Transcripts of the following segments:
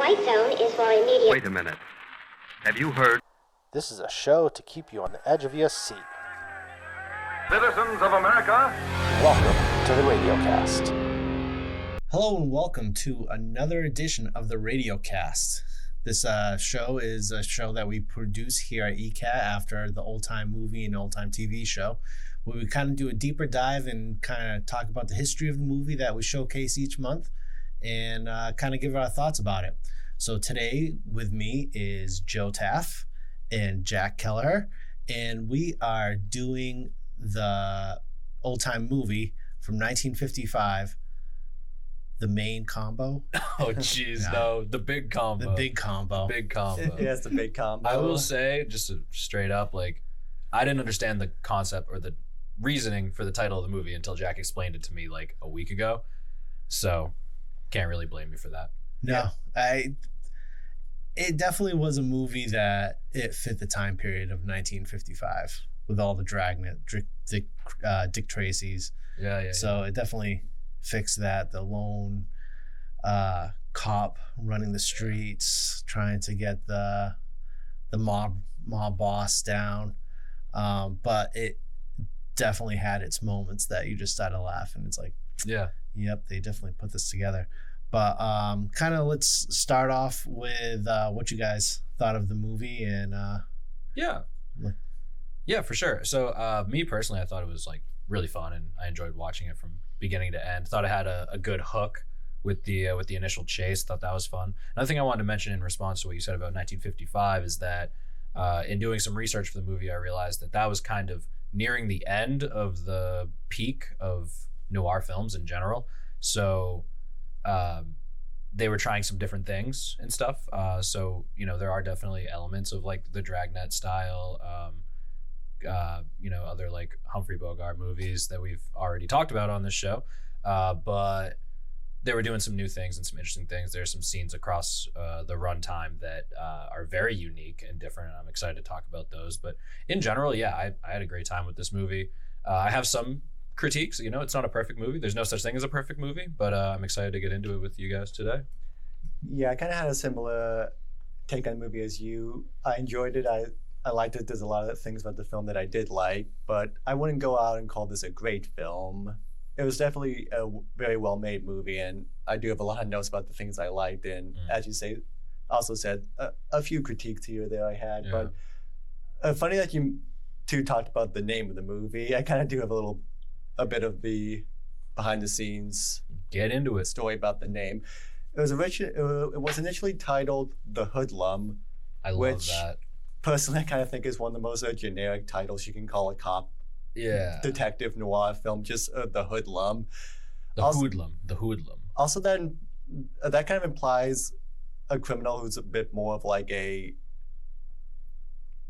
white zone is for immediate... Wait a minute. Have you heard? This is a show to keep you on the edge of your seat. Citizens of America, Welcome to the Radiocast. Hello and welcome to another edition of the Radiocast. This show is a show that we produce here at ECAT after the Old Time Movie and Old Time TV show, where we kind of do a deeper dive and kind of talk about the history of the movie that we showcase each month and kind of give our thoughts about it. So today with me is Joe Taff and Jack Kelleher, and we are doing the Old Time Movie from 1955, the main combo. Oh, jeez, no, the big combo. The big combo. Big combo. Yes, the big combo. I will say, just straight up, like, I didn't understand the concept or the reasoning for the title of the movie until Jack explained it to me like a week ago. So, can't really blame me for that. No, it definitely was a movie that it fit the time period of 1955 with all the dragnet, Dick Tracy's. Yeah. So it definitely fixed that. The lone cop running the streets, trying to get the mob boss down. But it definitely had its moments that you just started laughing. It's like, yeah, yep, they definitely put this together. But kind of let's start off with what you guys thought of the movie and yeah, for sure. So me personally, I thought it was like really fun and I enjoyed watching it from beginning to end. Thought it had a good hook with the initial chase. Thought that was fun. Another thing I wanted to mention in response to what you said about 1955 is that in doing some research for the movie, I realized that was kind of nearing the end of the peak of noir films in general. So they were trying some different things and stuff. So, you know, there are definitely elements of like the Dragnet style, other like Humphrey Bogart movies that we've already talked about on this show. But they were doing some new things and some interesting things. There's some scenes across the runtime that are very unique and different. And I'm excited to talk about those. But in general, yeah, I had a great time with this movie. I have some critiques. You know, it's not a perfect movie. There's no such thing as a perfect movie, but I'm excited to get into it with you guys today. Yeah, I kind of had a similar take on the movie as you. I enjoyed it. I liked it. There's a lot of things about the film that I did like, but I wouldn't go out and call this a great film. It was definitely a very well-made movie, and I do have a lot of notes about the things I liked, and as you say, also said a few critiques here or there I had, but funny that you two talked about the name of the movie. I kind of do have a bit of the behind-the-scenes get into it story about the name. It was initially titled The Hoodlum. I love that. Personally, I kind of think is one of the most generic titles you can call a cop detective noir film, just The Hoodlum. The Hoodlum. Also, then that kind of implies a criminal who's a bit more of like a...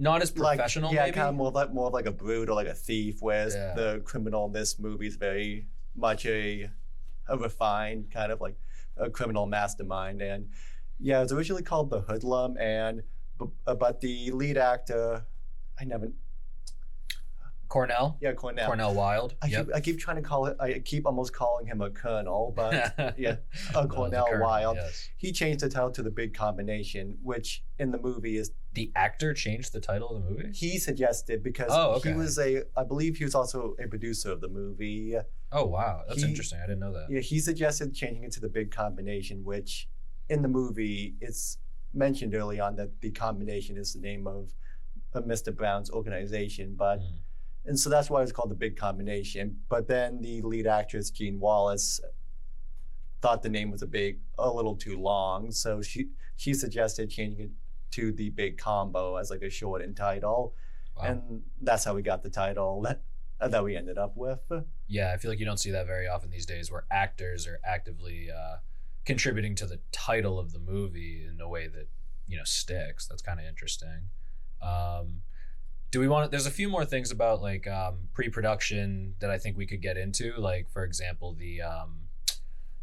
Not as professional, maybe? maybe? Kind of more of like a brute or like a thief, whereas the criminal in this movie is very much a refined kind of like a criminal mastermind. And yeah, it was originally called The Hoodlum, but the lead actor, Cornell? Yeah, Cornell. Cornell Wilde. I keep trying to call it, I keep almost calling him a colonel, but yeah, Cornell Wilde. Yes. He changed the title to The Big Combination, which in the movie is... The actor changed the title of the movie? He suggested because he was I believe he was also a producer of the movie. Oh, wow. That's interesting. I didn't know that. Yeah, he suggested changing it to The Big Combination, which in the movie, it's mentioned early on that the combination is the name of Mr. Brown's organization, but... And so that's why it's called The Big Combination. But then the lead actress, Jean Wallace, thought the name was a little too long. So she suggested changing it to The Big Combo as like a shortened title. Wow. And that's how we got the title that we ended up with. Yeah, I feel like you don't see that very often these days where actors are actively contributing to the title of the movie in a way that, you know, sticks. That's kind of interesting. Do we want? There's a few more things about like pre-production that I think we could get into. Like, for example,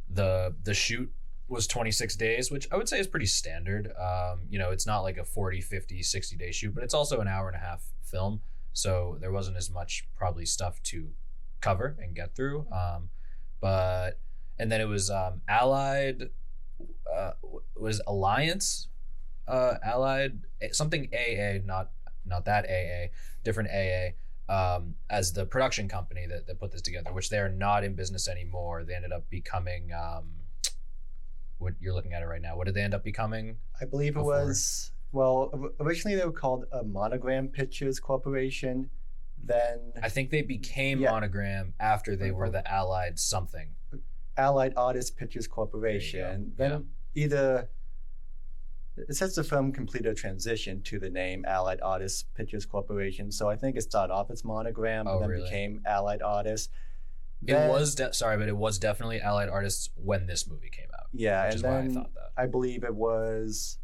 the shoot was 26 days, which I would say is pretty standard. You know, it's not like a 40, 50, 60-day shoot, but it's also an hour and a half film. So there wasn't as much probably stuff to cover and get through. And then it was Allied was Alliance, Allied, something AA, not that AA, different AA, as the production company that put this together, which they're not in business anymore. They ended up becoming what you're looking at it right now. What did they end up becoming? I believe it before? was, well, originally they were called a Monogram Pictures Corporation. Then I think they became Yeah. Monogram after they were the Allied something. Allied Artists Pictures Corporation. Then either it says the firm completed a transition to the name Allied Artists Pictures Corporation. So I think it started off as Monogram, and then really? became Allied Artists. It was but it was definitely Allied Artists when this movie came out. Yeah, which and is then why I thought that. I believe it was.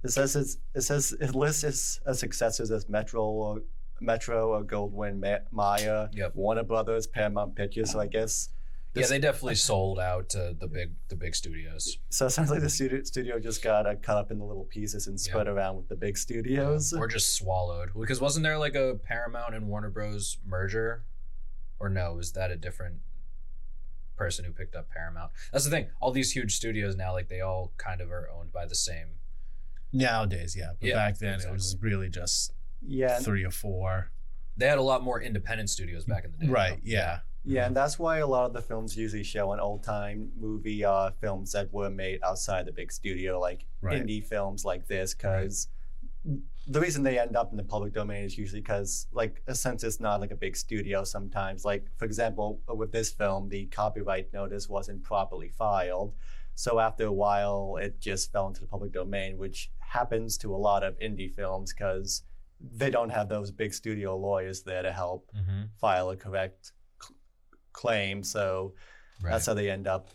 It says it lists as successors as Metro or Goldwyn Mayer, Yep. Warner Brothers, Paramount Pictures. So I guess They definitely sold out to the big studios. so. It sounds like the studio just got cut up into little pieces and spread around with the big studios. Or just swallowed. Because wasn't there like a Paramount and Warner Bros. Merger? Or no, is that a different person who picked up Paramount? That's the thing. All these huge studios now, like they all kind of are owned by the same. Nowadays, yeah. But Yeah, back then, it was really just Yeah, 3 or 4. They had a lot more independent studios back in the day. Right, yeah. yeah, and that's why a lot of the films usually show an old time movie films that were made outside the big studio, like Right. indie films like this, because the reason they end up in the public domain is usually because, like, since it's not like a big studio sometimes, like, for example, with this film, the copyright notice wasn't properly filed. So after a while, it just fell into the public domain, which happens to a lot of indie films because they don't have those big studio lawyers there to help Mm-hmm. file a correct claim. So that's how they end up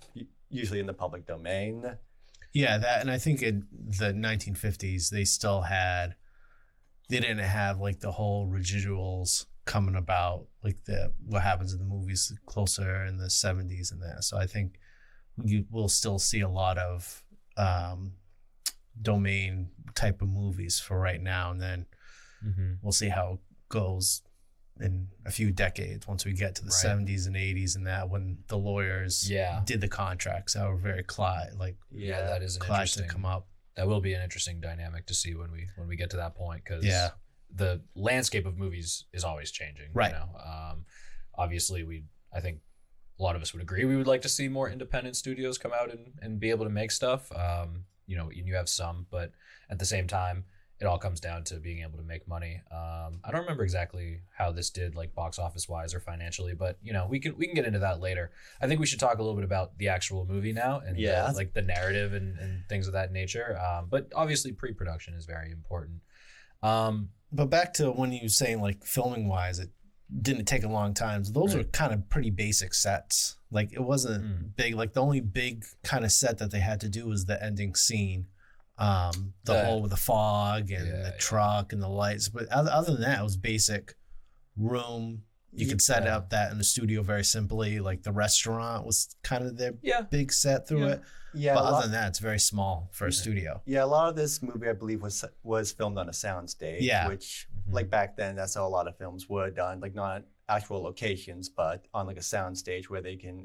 usually in the public domain. Yeah, that, and I think in the 1950s, they didn't have like the whole residuals coming about, like what happens in the movies closer in the 70s and that. So I think you will still see a lot of domain type of movies for right now, and then we'll see how it goes in a few decades once we get to the 70s and 80s and that, when the lawyers did the contracts that were very that is an to interesting come up. That will be an interesting dynamic to see when we get to that point, because the landscape of movies is always changing. Right. You know? Obviously, I think a lot of us would agree we would like to see more independent studios come out and be able to make stuff. You know, you have some, but at the same time, it all comes down to being able to make money. I don't remember exactly how this did, like box office wise or financially, but you know, we can get into that later. I think we should talk a little bit about the actual movie now and like the narrative and things of that nature. But obviously, pre-production is very important. But back to when you were saying like filming wise, it didn't take a long time. So those were kind of pretty basic sets. Like it wasn't big. Like the only big kind of set that they had to do was the ending scene. The whole with the fog and the truck and the lights. But other than that, it was basic room. You could set up that in the studio very simply. Like the restaurant was kind of their big set through it. Yeah, but other than that, it's very small for a studio. Yeah, a lot of this movie, I believe, was filmed on a soundstage. Yeah. Which, like back then, that's how a lot of films were done. Like not actual locations, but on like a soundstage where they can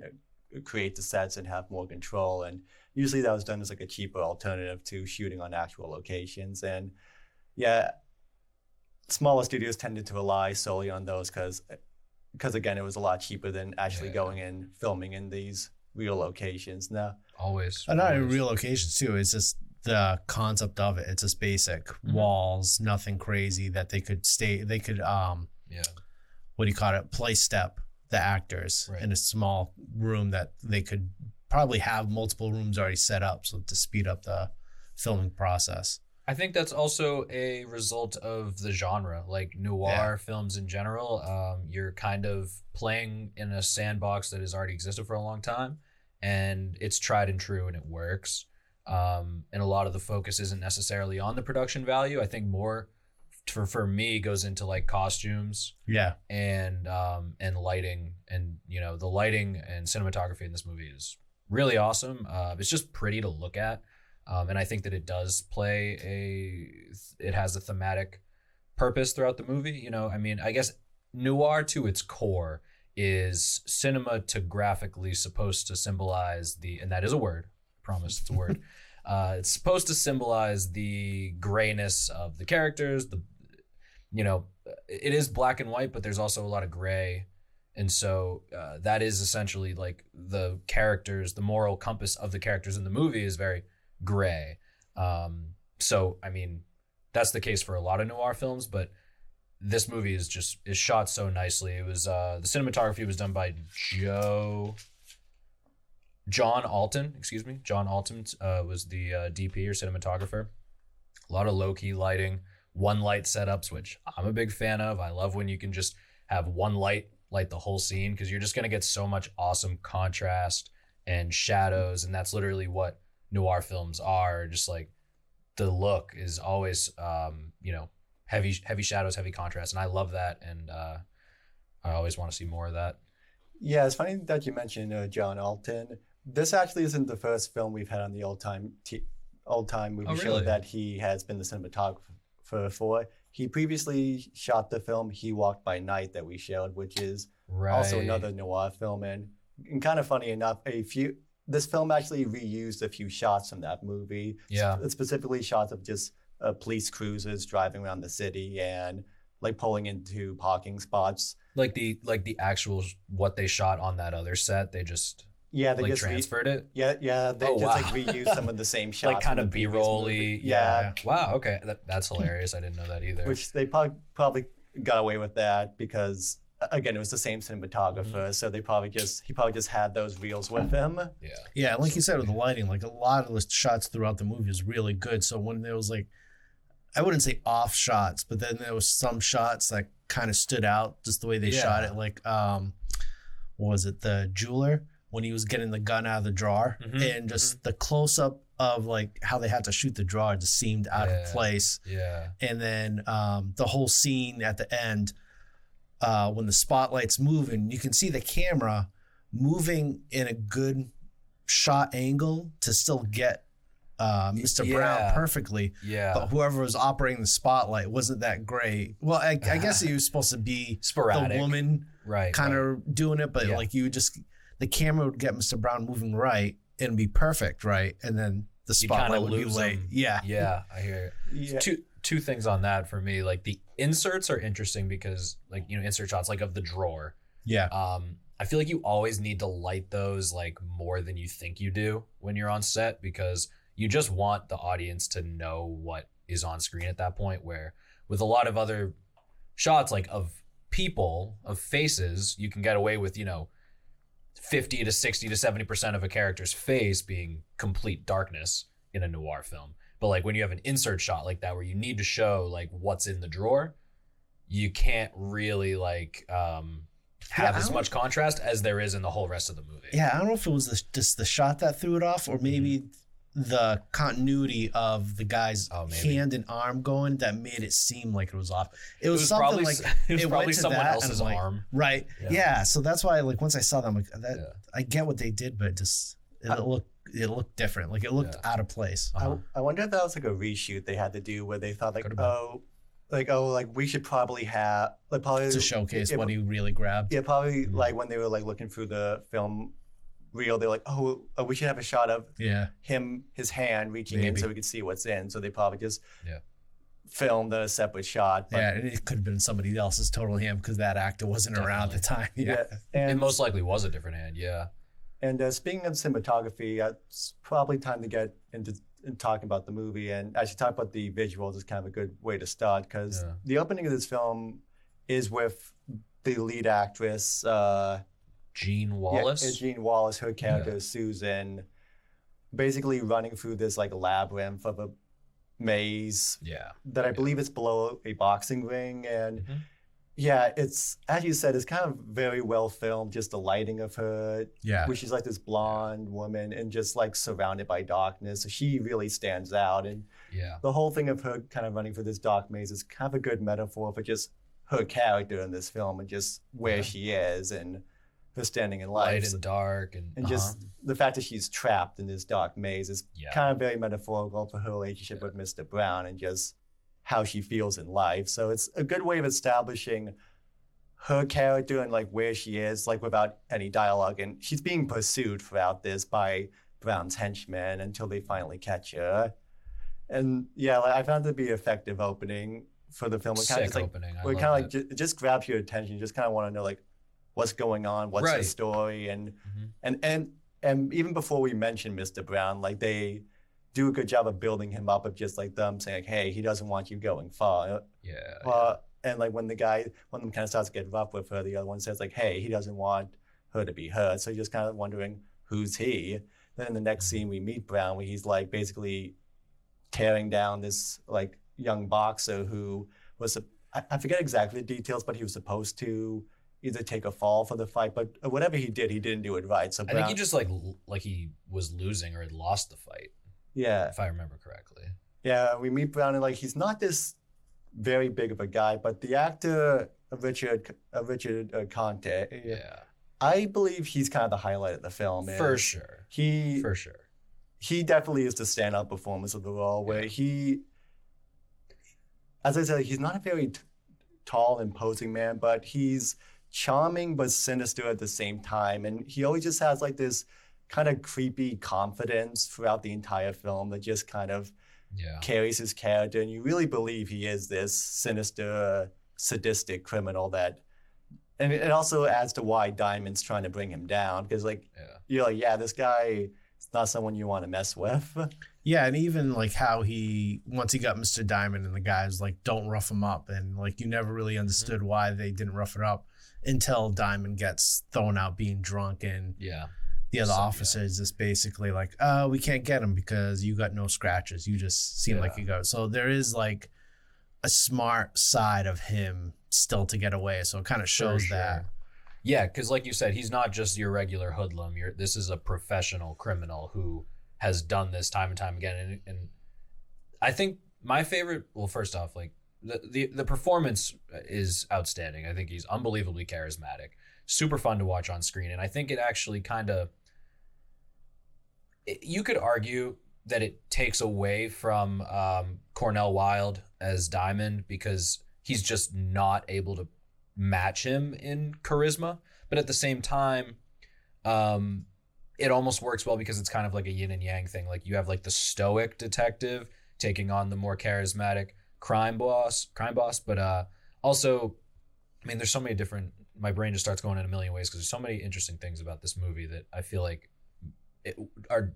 create the sets and have more control. And usually that was done as like a cheaper alternative to shooting on actual locations. And yeah, smaller studios tended to rely solely on those because again, it was a lot cheaper than actually going and filming in these real locations. Now, and not in real locations too. It's just the concept of it. It's just basic walls, nothing crazy that they could what do you call it? Play step the actors in a small room that they could probably have multiple rooms already set up, so to speed up the filming process. I think that's also a result of the genre, like noir films in general. You're kind of playing in a sandbox that has already existed for a long time, and it's tried and true, and it works. And a lot of the focus isn't necessarily on the production value. I think more for me goes into like costumes, and lighting, and you know, the lighting and cinematography in this movie is really awesome. It's just pretty to look at. And I think that it does it has a thematic purpose throughout the movie. You know, I mean, I guess noir to its core is cinematographically supposed to symbolize and that is a word, I promise it's a word. It's supposed to symbolize the grayness of the characters. It is black and white, but there's also a lot of gray. And so that is essentially like the characters, the moral compass of the characters in the movie is very gray. So, I mean, that's the case for a lot of noir films, but this movie is shot so nicely. It was the cinematography was done by John Alton. John Alton was the DP or cinematographer. A lot of low-key lighting, one light setups, which I'm a big fan of. I love when you can just have one light light the whole scene, because you're just going to get so much awesome contrast and shadows, and that's literally what noir films are. Just like the look is always heavy shadows, heavy contrast, and I love that, and I always want to see more of that. Yeah, it's funny that you mentioned John Alton. This actually isn't the first film we've had on the old time movie show that he has been the cinematographer for. He previously shot the film He Walked by Night that we showed, which is also another noir film, and kind of funny enough, this film actually reused a few shots from that movie. Yeah, specifically shots of just police cruisers driving around the city and like pulling into parking spots. Like the actual what they shot on that other set, they just transferred it. Yeah, they reused some of the same shots, like kind of B-roll-y. Yeah. Wow. Okay, that's hilarious. I didn't know that either. Which they probably got away with that because again, it was the same cinematographer, so he probably just had those reels with him. Yeah, like you said with the lighting, like a lot of the shots throughout the movie is really good. So when there was like, I wouldn't say off shots, but then there was some shots that kind of stood out just the way they shot it. Like, what was it, the jeweler when he was getting the gun out of the drawer, and just the close up of like how they had to shoot the drawer just seemed out of place. Yeah, and then the whole scene at the end. When the spotlight's moving, you can see the camera moving in a good shot angle to still get Mr. Brown perfectly. Yeah. But whoever was operating the spotlight wasn't that great. Well, I guess he was supposed to be sporadic, the woman kind of doing it, but like the camera would get Mr. Brown moving right and be perfect, right? And then the spotlight would be late. Yeah, I hear it. Yeah. Two things on that for me. Like the inserts are interesting because like, insert shots like of the drawer. Yeah. I feel like you always need to light those like more than you think you do when you're on set, because you just want the audience to know what is on screen at that point, where with a lot of other shots like of people, of faces, you can get away with, 50 to 60 to 70% of a character's face being complete darkness in a noir film. But like when you have an insert shot like that where you need to show like what's in the drawer, you can't really like have as much contrast as there is in the whole rest of the movie. Yeah, I don't know if it was just the shot that threw it off, or maybe the continuity of the guy's hand and arm going that made it seem like it was off. It was something probably, like it was probably someone else's arm. Right. Yeah. So that's why like once I saw them, like I get what they did, but it looked different. Like it looked out of place. I wonder if that was like a reshoot they had to do where they thought we should probably have to showcase what he really grabbed. Yeah, probably like when they were like looking through the film reel, they're like, we should have a shot of his hand reaching in so we could see what's in. So they probably just filmed a separate shot. But and it could have been somebody else's total hand because that actor wasn't around at the time. Yeah. And it most likely was a different hand. Yeah. And speaking of cinematography, it's probably time to get into talking about the movie, and actually talk about the visuals is kind of a good way to start, because the opening of this film is with the lead actress, Jean Wallace. Jean Wallace, her character is Susan, basically running through this like labyrinth of a maze that I believe is below a boxing ring, and it's, as you said, it's kind of very well filmed, just the lighting of her, where she's like this blonde woman and just like surrounded by darkness. So she really stands out. And the whole thing of her kind of running through this dark maze is kind of a good metaphor for just her character in this film and just where she is and her standing in life. Light and dark. And just the fact that she's trapped in this dark maze is kind of very metaphorical for her relationship with Mr. Brown and just how she feels in life. So it's a good way of establishing her character and like where she is, like without any dialogue, and she's being pursued throughout this by Brown's henchmen until they finally catch her. And yeah, like, I found it to be an effective opening for the film. It kind of just, like, opening. it kind of like it just grabs your attention. You just kind of want to know like what's going on, what's the story, and even before we mention Mr. Brown, like they do a good job of building him up of just like them saying like, hey, he doesn't want you going far. And like when one of them kind of starts to get rough with her, the other one says like, hey, he doesn't want her to be hurt. So you're just kind of wondering who's he. Then in the next scene we meet Brown, where he's like basically tearing down this like young boxer who was I forget exactly the details, but he was supposed to either take a fall for the fight, but whatever he did, he didn't do it right. So I think he just like he was losing or had lost the fight. Yeah, if I remember correctly. Yeah, we meet Brown and like he's not this very big of a guy, but the actor Richard Conte, I believe he's kind of the highlight of the film. For sure. He definitely is the standout performance of the role, where he, as I said, he's not a very tall, imposing man, but he's charming but sinister at the same time. And he always just has like this kind of creepy confidence throughout the entire film that just kind of carries his character. And you really believe he is this sinister, sadistic criminal that, and it also adds to why Diamond's trying to bring him down. Because like, you're like, yeah, this guy is not someone you want to mess with. Yeah, and even like how once he got Mr. Diamond and the guys like, don't rough him up. And like, you never really understood why they didn't rough it up until Diamond gets thrown out being drunk. And the other officers just basically like, oh, we can't get him because you got no scratches. You just seem like you go. So there is like a smart side of him still to get away. So it kind of shows that. Yeah, because like you said, he's not just your regular hoodlum. This is a professional criminal who has done this time and time again. And I think my favorite, well, first off, like the performance is outstanding. I think he's unbelievably charismatic, super fun to watch on screen. And I think it actually kind of, you could argue that it takes away from Cornell Wilde as Diamond because he's just not able to match him in charisma. But at the same time, it almost works well because it's kind of like a yin and yang thing. Like you have like the stoic detective taking on the more charismatic crime boss. But also, I mean, there's so many different, my brain just starts going in a million ways because there's so many interesting things about this movie that I feel like are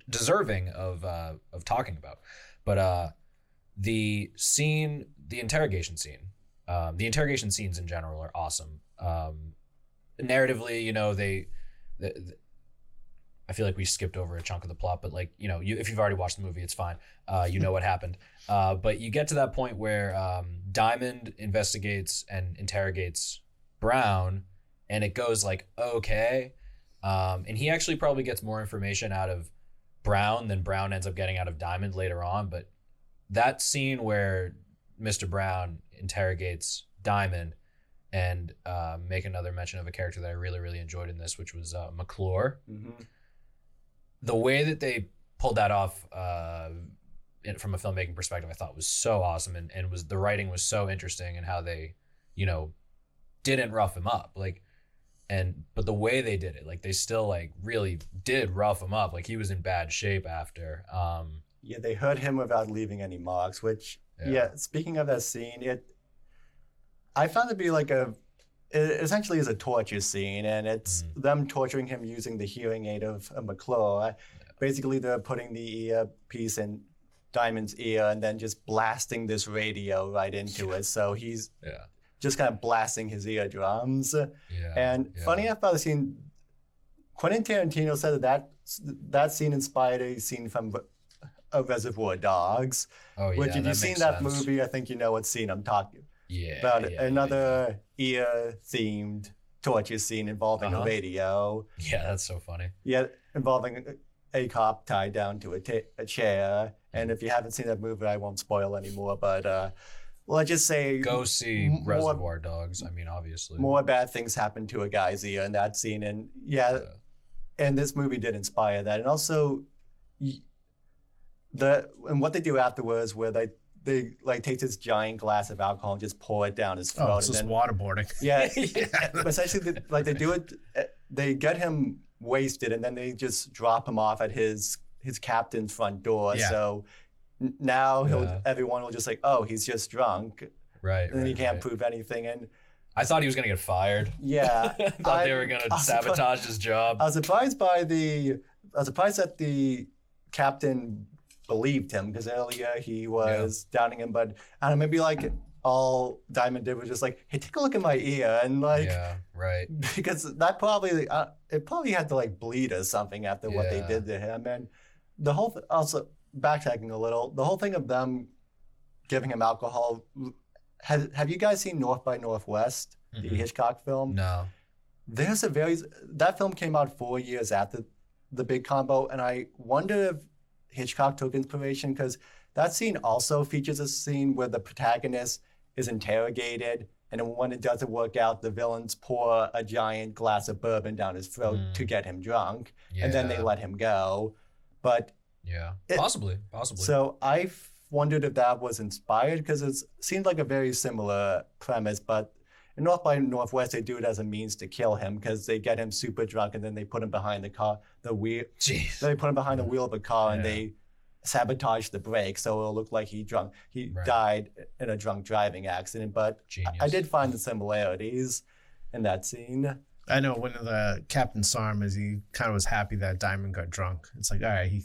deserving of talking about. But the interrogation scenes in general are awesome. Narratively, you know, I feel like we skipped over a chunk of the plot, but like, you know, if you've already watched the movie, it's fine. You know what happened. But you get to that point where Diamond investigates and interrogates Brown, and it goes like, okay. And he actually probably gets more information out of Brown than Brown ends up getting out of Diamond later on. But that scene where Mr. Brown interrogates Diamond, and make another mention of a character that I really, really enjoyed in this, which was McClure. Mm-hmm. The way that they pulled that off from a filmmaking perspective, I thought was so awesome, and the writing was so interesting, and how they, you know, didn't rough him up, like, but the way they did it, like they still like really did rough him up, like he was in bad shape after. Yeah, they hurt him without leaving any marks. Which, speaking of that scene, I found it to be like it essentially is a torture scene, and it's them torturing him using the hearing aid of McClure. Basically, they're putting the earpiece in Diamond's ear and then just blasting this radio right into it. So he's just kind of blasting his eardrums. Funny enough about the scene, Quentin Tarantino said that scene inspired a scene from Reservoir Dogs. Oh, yeah, which if you've seen that movie, I think you know what scene I'm talking about. Another ear-themed torture scene involving a radio. Yeah, that's so funny. Yeah, involving a cop tied down to a chair. And if you haven't seen that movie, I won't spoil anymore. But let's just say, go see Reservoir Dogs. I mean, obviously, more bad things happen to a guy's ear in that scene, and and this movie did inspire that. And also, and what they do afterwards, where they like take this giant glass of alcohol and just pour it down his throat. Oh, it's just waterboarding. Yeah, but essentially, they do it. They get him wasted, and then they just drop him off at his captain's front door. Yeah. So now everyone will just like, oh, he's just drunk, Right. and then he can't prove anything. And I thought he was gonna get fired. yeah, I thought they were gonna sabotage his job. I was surprised that the captain believed him, because earlier he was doubting him, but I don't know, maybe like all Diamond did was just like, hey, take a look at my ear, and like, Yeah, right. because that probably it probably had to like bleed or something after what they Yeah. did to him. And the whole also backtracking a little, the whole thing of them giving him alcohol. Have you guys seen North by Northwest, the Hitchcock film? No. There's that film came out 4 years after the big combo, and I wonder if Hitchcock took inspiration, because that scene also features a scene where the protagonist is interrogated, and then when it doesn't work out, the villains pour a giant glass of bourbon down his throat to get him drunk, and then they Yeah. let him go. But Yeah. Possibly. so I wondered if that was inspired, because it seemed like a very similar premise, but in North by Northwest, they do it as a means to kill him, because they get him super drunk and then they put him behind the wheel. Jeez. They put him behind the wheel of a car and Yeah. they sabotage the brakes, so it'll look like he died in a drunk driving accident. But Genius. I did find the similarities in that scene. I know when the captain saw him, he kind of was happy that Diamond got drunk. It's like, all right, he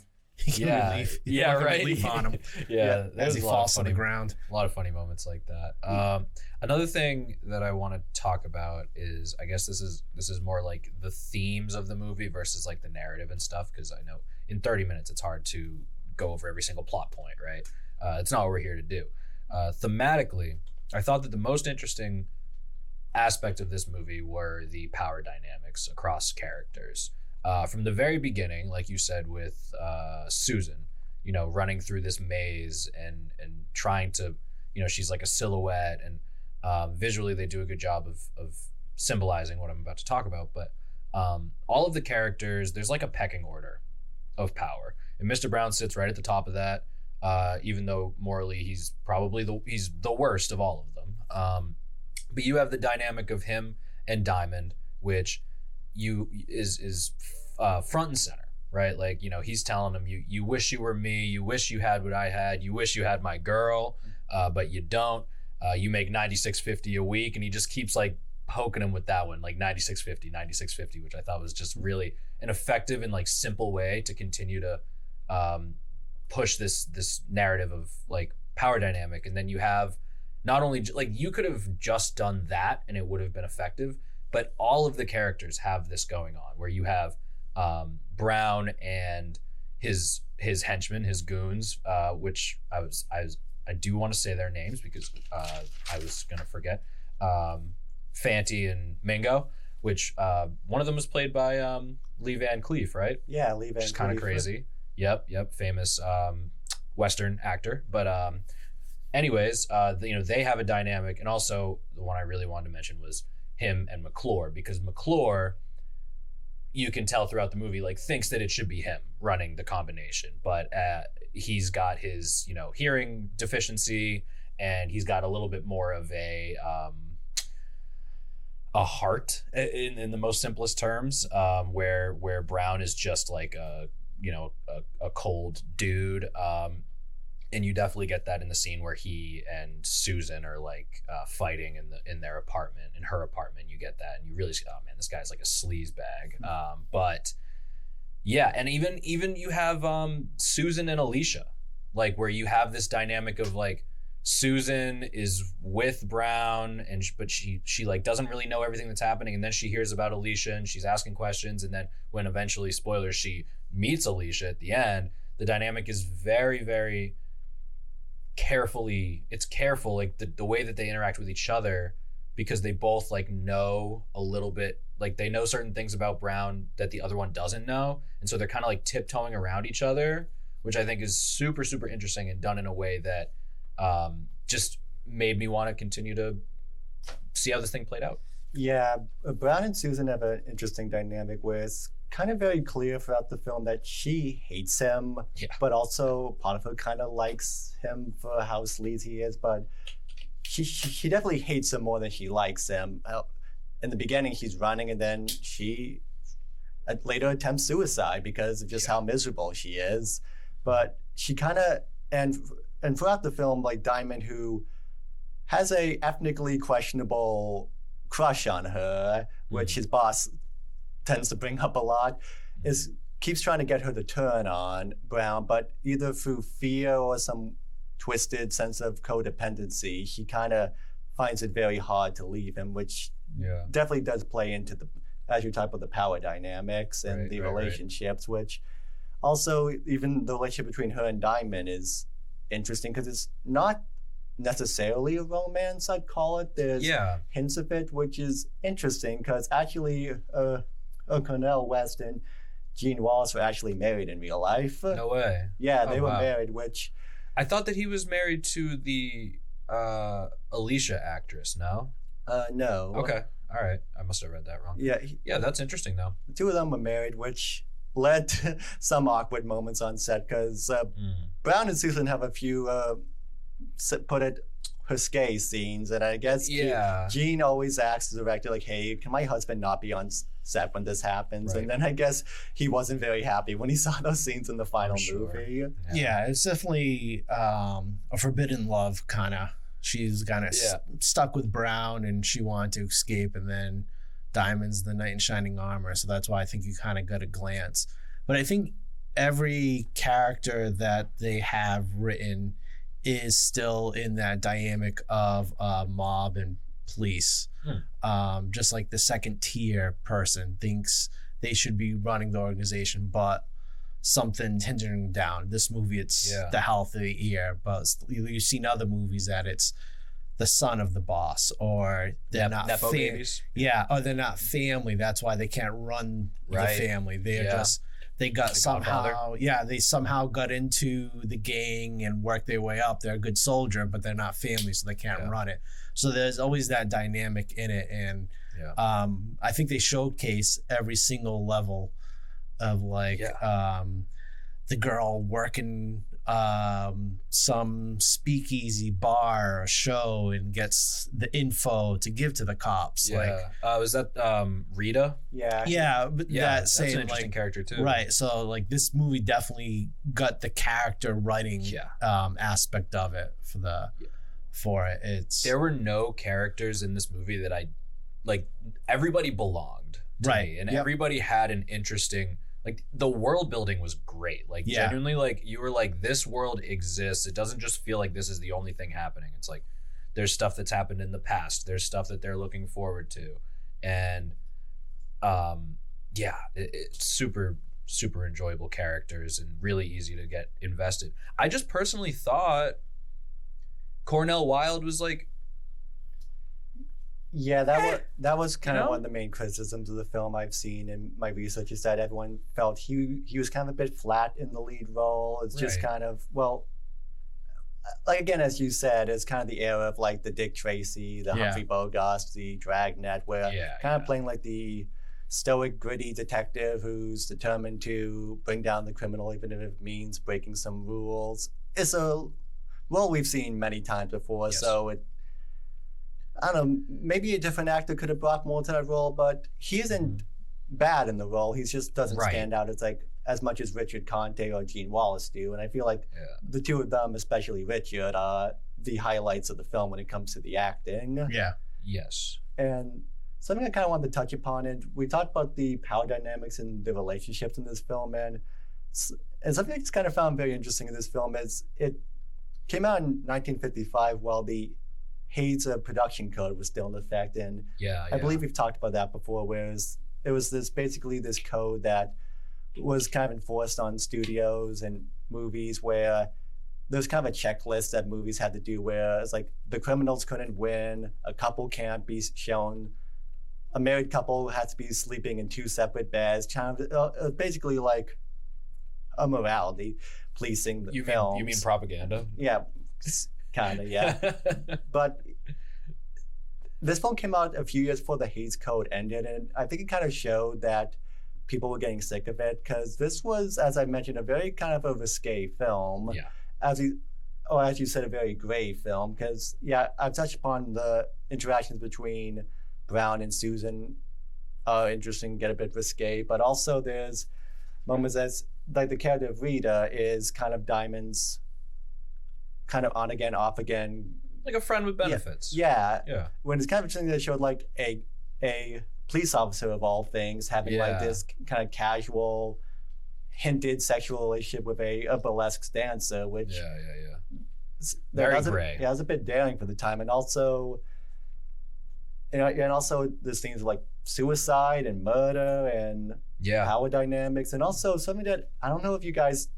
can relief. Yeah, right. Relief on him Yeah, as he there's a lot of falls on the funny- ground. A lot of funny moments like that. Another thing that I want to talk about is, I guess this is more like the themes of the movie versus like the narrative and stuff, because I know in 30 minutes it's hard to go over every single plot point, right? It's not what we're here to do. Thematically, I thought that the most interesting aspect of this movie were the power dynamics across characters. From the very beginning, like you said, with Susan, running through this maze and trying to, she's like a silhouette, and visually they do a good job of symbolizing what I'm about to talk about. But all of the characters, there's like a pecking order of power, and Mr. Brown sits right at the top of that, even though morally he's probably the worst of all of them. But you have the dynamic of him and Diamond, which is front and center, right? Like, he's telling him, you wish you were me, you wish you had what I had, you wish you had my girl, but you don't. You make $96.50 a week, and he just keeps like poking him with that one, like $96.50, which I thought was just really an effective and like simple way to continue to push this narrative of like power dynamic. And then you have not only like, you could have just done that and it would have been effective, but all of the characters have this going on, where you have Brown and his henchmen, his goons, which I do want to say their names because I was gonna forget. Fanti and Mingo, which one of them was played by Lee Van Cleef, right? Yeah, Lee Van Cleef. Which is kind of crazy. Yep, famous Western actor. But anyways, they have a dynamic, and also the one I really wanted to mention was him and McClure, because McClure, you can tell throughout the movie, like, thinks that it should be him running the combination, but he's got his hearing deficiency, and he's got a little bit more of a heart in the most simplest terms, where Brown is just like a cold dude, and you definitely get that in the scene where he and Susan are like fighting in their apartment, in her apartment. You get that, and you really see, oh man, this guy's like a sleaze bag. But yeah, and even you have Susan and Alicia, like, where you have this dynamic of like, Susan is with Brown, but she like doesn't really know everything that's happening, and then she hears about Alicia and she's asking questions, and then when eventually, spoilers, she meets Alicia at the end, the dynamic is very, very carefully, it's careful, like the way that they interact with each other, because they both like know a little bit, like they know certain things about Brown that the other one doesn't know, and so they're kind of like tiptoeing around each other, which I think is super, super interesting and done in a way that just made me want to continue to see how this thing played out. Yeah, Brown and Susan have an interesting dynamic where it's kind of very clear throughout the film that she hates him, but also part of her kind of likes him for how sleazy he is. But she definitely hates him more than she likes him. In the beginning, he's running, and then she later attempts suicide because of just how miserable she is. But she kind of and throughout the film, like Diamond, who has a ethnically questionable crush on her, which his boss tends to bring up a lot, keeps trying to get her to turn on Brown, but either through fear or some twisted sense of codependency, she kind of finds it very hard to leave him, which definitely does play into as you talk about the power dynamics and the relationships, which also even the relationship between her and Diamond is interesting because it's not necessarily a romance, I'd call it. There's hints of it, which is interesting because actually Cornel West and Gene Wallace were actually married in real life. No way. Yeah, they were married, which... I thought that he was married to the Alicia actress, no? No. Okay, all right. I must have read that wrong. Yeah, that's interesting, though. The two of them were married, which led to some awkward moments on set because Brown and Susan have a few, put it, risque scenes, and I guess Gene always asks the director, like, hey, can my husband not be on set when this happens? And then I guess he wasn't very happy when he saw those scenes in the final movie. Yeah, it's definitely a forbidden love kind of. She's kind of stuck with Brown and she wanted to escape, and then Diamond's the knight in shining armor, so that's why I think you kind of got a glance. But I think every character that they have written is still in that dynamic of mob and police. Just like the second tier person thinks they should be running the organization, but something's hindering them down. This movie, it's the health of the ear, but you've seen other movies that it's the son of the boss, or they're not babies. Or they're not family. That's why they can't run the family. They're just they got somehow they somehow got into the gang and worked their way up. They're a good soldier, but they're not family, so they can't run it. So there's always that dynamic in it, and I think they showcase every single level of like the girl working some speakeasy bar or show and gets the info to give to the cops. Was that Rita? But that's an interesting character too. Right. So like this movie definitely got the character writing aspect of it for it. There were no characters in this movie that I like. Everybody belonged to me, and everybody had an interesting. Like the world building was great. Like genuinely, like you were like, this world exists. It doesn't just feel like this is the only thing happening. It's like there's stuff that's happened in the past. There's stuff that they're looking forward to, and it's super super enjoyable characters and really easy to get invested. I just personally thought Cornel Wilde was like. Yeah, that was kind of one of the main criticisms of the film I've seen in my research, is that everyone felt he was kind of a bit flat in the lead role. It's just kind of, well, like again, as you said, it's kind of the era of like the Dick Tracy, the Humphrey Bogart, the Dragnet, where kind of playing like the stoic, gritty detective who's determined to bring down the criminal even if it means breaking some rules. It's a role we've seen many times before, so I don't know, maybe a different actor could have brought more to that role, but he isn't bad in the role. He just doesn't stand out as much as Richard Conte or Gene Wallace do. And I feel like the two of them, especially Richard, are the highlights of the film when it comes to the acting. Yeah. Yes. And something I kind of wanted to touch upon, and we talked about the power dynamics and the relationships in this film, and something I just kind of found very interesting in this film is it came out in 1955 while the Hayes production code was still in effect, and I believe we've talked about that before, whereas it was this code that was kind of enforced on studios and movies, where there's kind of a checklist that movies had to do, where it's like the criminals couldn't win, a couple can't be shown, a married couple has to be sleeping in two separate beds, kind of basically like a morality policing the films. You mean propaganda? Yeah. Kind of, but this film came out a few years before the Hays Code ended, and I think it kind of showed that people were getting sick of it because this was, as I mentioned, a very kind of a risque film. Yeah. As you said, a very gray film because, yeah, I've touched upon the interactions between Brown and Susan are interesting, get a bit risque, but also there's moments as, like the character of Rita is kind of Diamond's kind of on again, off again. Like a friend with benefits. Yeah. Yeah. When it's kind of interesting that showed like a police officer of all things having like this kind of casual, hinted sexual relationship with a burlesque dancer, which Very gray. Yeah, it was a bit daring for the time, and also, and also there's things like suicide and murder and power dynamics, and also something that I don't know if you guys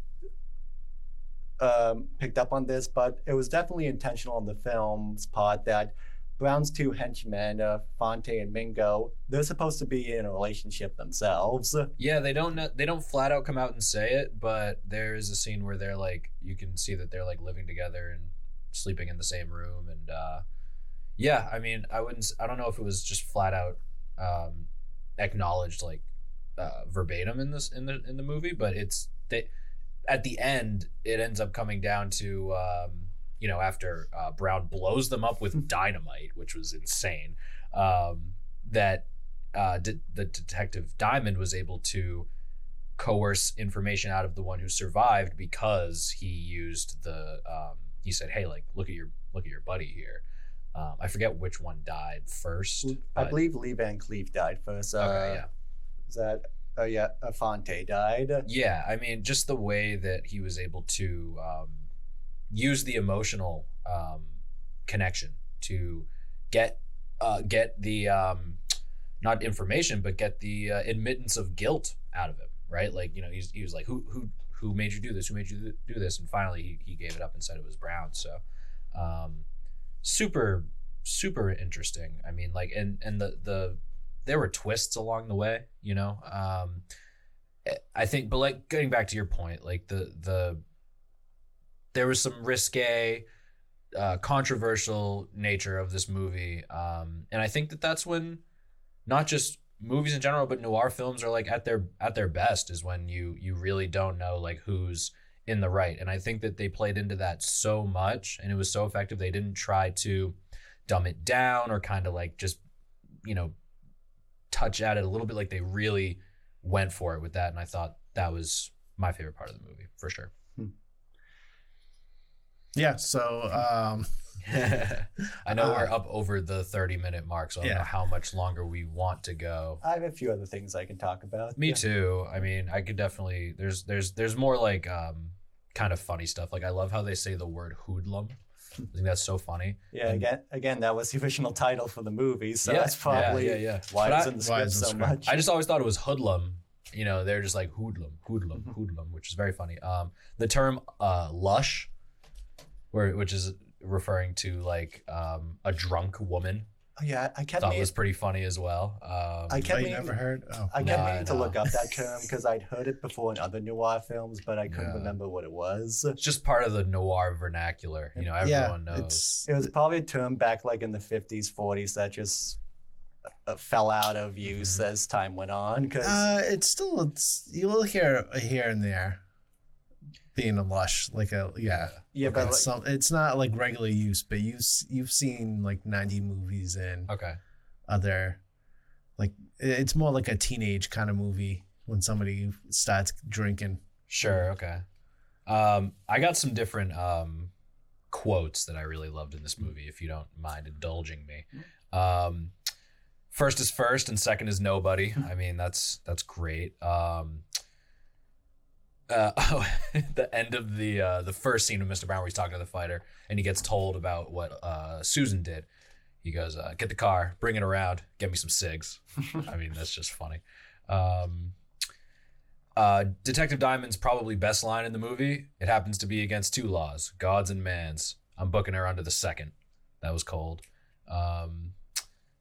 picked up on this, but it was definitely intentional on the film's part that Brown's two henchmen, Fonte and Mingo, they're supposed to be in a relationship themselves. Yeah, they don't flat out come out and say it, but there is a scene where they're like, you can see that they're like living together and sleeping in the same room, and yeah, I mean, I don't know if it was just flat out acknowledged like verbatim in the movie, but at the end it ends up coming down to after Brown blows them up with dynamite, which was insane, that the detective Diamond was able to coerce information out of the one who survived because he used he said, hey, like look at your buddy here. I forget which one died first. I believe Lee Van Cleef died first. Okay, yeah. Is that Fonte died? Yeah, I mean, just the way that he was able to use the emotional connection to get the not information, but get the admittance of guilt out of him, right? Like, he was like, who made you do this? Who made you do this? And finally, he gave it up and said it was Brown. So, super, super interesting. I mean, like, and there were twists along the way, I think, but like getting back to your point, like there was some risque, controversial nature of this movie, and I think that's when not just movies in general, but noir films are like at their best, is when you really don't know like who's in the right. And I think that they played into that so much, and it was so effective. They didn't try to dumb it down or kind of like just touch at it a little bit. Like they really went for it with that, and I thought that was my favorite part of the movie for sure. Yeah, so I know we're up over the 30-minute mark, so I don't know how much longer we want to go. I have a few other things I can talk about. Me too. I mean, I could definitely, there's more like kind of funny stuff. Like I love how they say the word hoodlum. I think that's so funny. Yeah, again, that was the original title for the movie, so that's probably why it's in the script so much. I just always thought it was hoodlum. They're just like hoodlum, which is very funny. The term lush, which is referring to like a drunk woman. Oh, yeah, I thought was pretty funny as well. I kept never heard. Oh. I kept meaning to look up that term because I'd heard it before in other noir films, but I couldn't remember what it was. It's just part of the noir vernacular. Everyone knows. It was probably a term back like in the 50s, 40s that just fell out of use as time went on. It's you'll hear here and there being a lush, like but it's not like regular use, but you've seen like 90 movies and other, like it's more like a teenage kind of movie when somebody starts drinking. Sure. Okay. I got some different quotes that I really loved in this movie, if you don't mind indulging me. First is first and second is nobody. I mean, that's great. The end of the first scene of Mr. Brown where he's talking to the fighter and he gets told about what Susan did. He goes, get the car, bring it around, get me some cigs. I mean, that's just funny. Detective Diamond's probably best line in the movie. It happens to be against two laws, God's and man's. I'm booking her under the second. That was cold.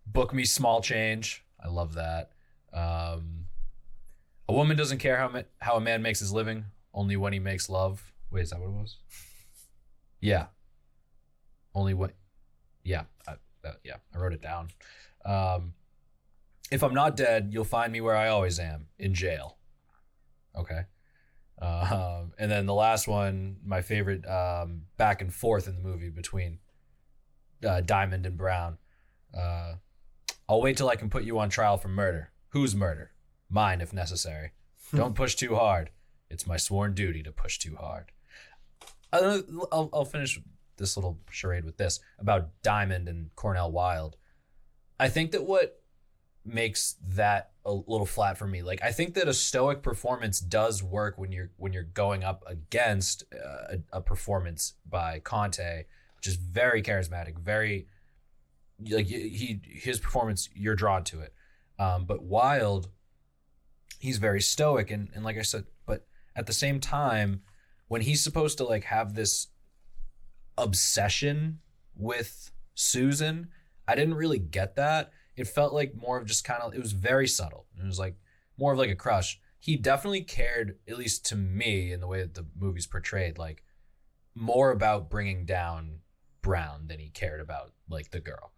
Book me small change. I love that. A woman doesn't care how a man makes his living, only when he makes love. Wait, is that what it was? Yeah. Only when. Yeah. I wrote it down. if I'm not dead, you'll find me where I always am, in jail. Okay. And then the last one, my favorite, back and forth in the movie between Diamond and Brown. I'll wait till I can put you on trial for murder. Whose murder? Mine, if necessary. Don't push too hard. It's my sworn duty to push too hard. I'll finish this little charade with this about Diamond and Cornell Wilde. I think that what makes that a little flat for me, like I think that a stoic performance does work when you're going up against a performance by Conte, which is very charismatic, very like his performance, you're drawn to it. But Wilde, he's very stoic, and like I said, but at the same time, when he's supposed to like have this obsession with Susan, I didn't really get that. It felt like more of just kind of, it was very subtle. It was like more of like a crush. He definitely cared, at least to me, in the way that the movie's portrayed, like more about bringing down Brown than he cared about like the girl.